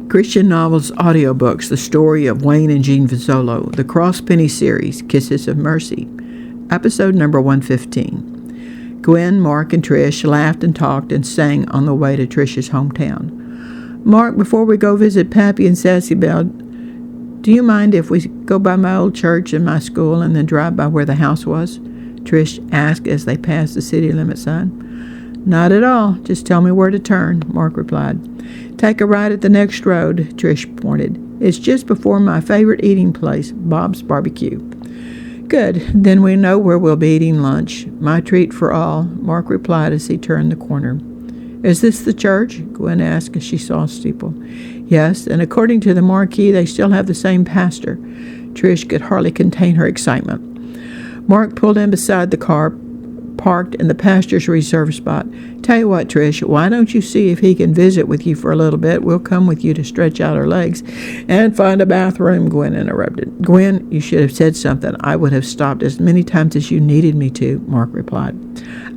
Christian Novels Audiobooks, The Story of Wayne and Jean Vozzolo, the Crosspenny Series, Kisses of Mercy, Episode number 115. Gwen, Mark, and Trish laughed and talked and sang on the way to Trish's hometown. "Mark, before we go visit Pappy and Sassy Belle, do you mind if we go by my old church and my school and then drive by where the house was?" Trish asked as they passed the city limit sign. "Not at all. Just tell me where to turn," Mark replied. "Take a right at the next road," Trish pointed. "It's just before my favorite eating place, Bob's Barbecue." "Good. Then we know where we'll be eating lunch. My treat for all," Mark replied as he turned the corner. "Is this the church?" Gwen asked as she saw a steeple. "Yes, and according to the marquee, they still have the same pastor." Trish could hardly contain her excitement. Mark pulled in beside the car, parked in the pastor's reserved spot. "Tell you what, Trish, why don't you see if he can visit with you for a little bit? We'll come with you to stretch out our legs and find a bathroom," Gwen interrupted. "Gwen, you should have said something. I would have stopped as many times as you needed me to," Mark replied.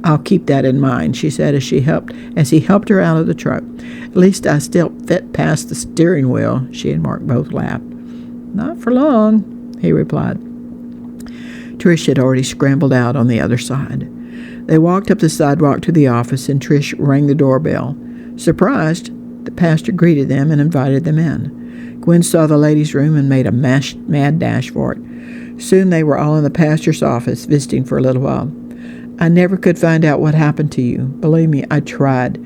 "I'll keep that in mind," she said as he helped her out of the truck. "At least I still fit past the steering wheel." She and Mark both laughed. "Not for long," he replied. Trish had already scrambled out on the other side. They walked up the sidewalk to the office, and Trish rang the doorbell. Surprised, the pastor greeted them and invited them in. Gwen saw the ladies' room and made a mad dash for it. Soon they were all in the pastor's office, visiting for a little while. "I never could find out what happened to you. Believe me, I tried.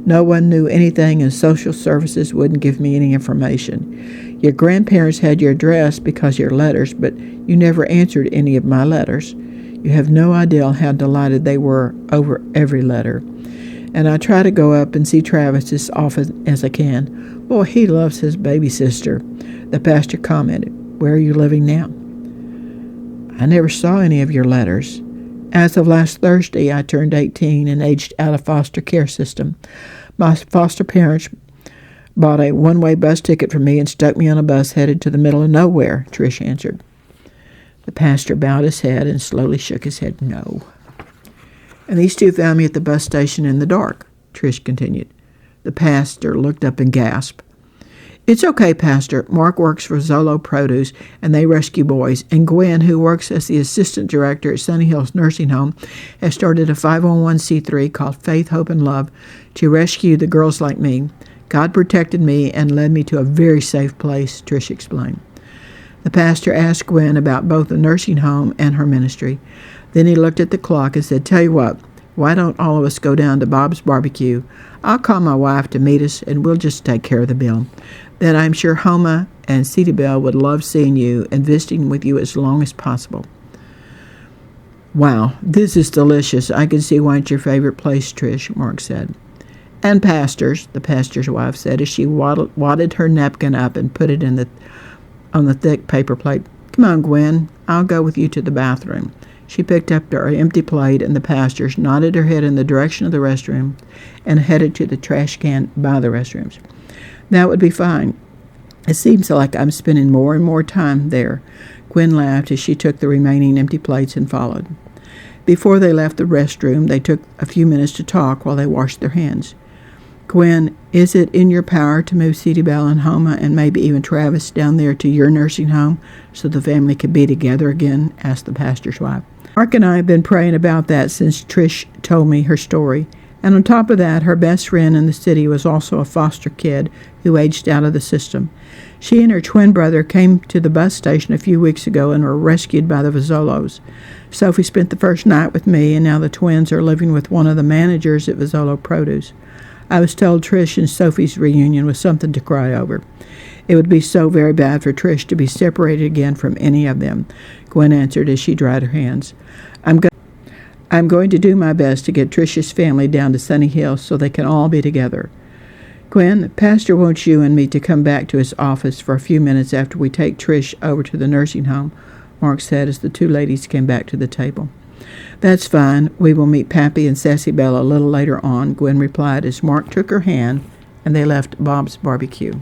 No one knew anything, and social services wouldn't give me any information. Your grandparents had your address because of your letters, but you never answered any of my letters. You have no idea how delighted they were over every letter. And I try to go up and see Travis as often as I can. Boy, he loves his baby sister." The pastor commented. "Where are you living now?" "I never saw any of your letters. As of last Thursday, I turned 18 and aged out of foster care system. My foster parents bought a one-way bus ticket for me and stuck me on a bus headed to the middle of nowhere," Trish answered. The pastor bowed his head and slowly shook his head no. "And these two found me at the bus station in the dark," Trish continued. The pastor looked up and gasped. "It's okay, Pastor. Mark works for Zolo Produce, and they rescue boys. And Gwen, who works as the assistant director at Sunny Hills Nursing Home, has started a 501c3 called Faith, Hope, and Love to rescue the girls like me. God protected me and led me to a very safe place," Trish explained. The pastor asked Gwen about both the nursing home and her ministry. Then he looked at the clock and said, "Tell you what, why don't all of us go down to Bob's Barbecue? I'll call my wife to meet us, and we'll just take care of the bill. Then I'm sure Homa and Sassy Belle would love seeing you and visiting with you as long as possible." "Wow, this is delicious. I can see why it's your favorite place, Trish," Mark said. "And Pastor's," the pastor's wife said as she wadded her napkin up and put it on the thick paper plate. "Come on, Gwen. I'll go with you to the bathroom." She picked up her empty plate, and the pastor's nodded her head in the direction of the restroom and headed to the trash can by the restrooms. "That would be fine. It seems like I'm spending more and more time there." Gwen laughed as she took the remaining empty plates and followed. Before they left the restroom, they took a few minutes to talk while they washed their hands. "Gwen, is it in your power to move Sassy Belle and Homa and maybe even Travis down there to your nursing home so the family could be together again?" asked the pastor's wife. "Mark and I have been praying about that since Trish told me her story. And on top of that, her best friend in the city was also a foster kid who aged out of the system. She and her twin brother came to the bus station a few weeks ago and were rescued by the Vozzolos. Sophie spent the first night with me, and now the twins are living with one of the managers at Vozzolo Produce. I was told Trish and Sophie's reunion was something to cry over. It would be so very bad for Trish to be separated again from any of them," Gwen answered as she dried her hands. I'm going to do my best to get Trish's family down to Sunny Hills so they can all be together." "Gwen, Pastor wants you and me to come back to his office for a few minutes after we take Trish over to the nursing home," Mark said as the two ladies came back to the table. "That's fine. We will meet Pappy and Sassy Belle a little later on," Gwen replied as Mark took her hand and they left Bob's Barbecue.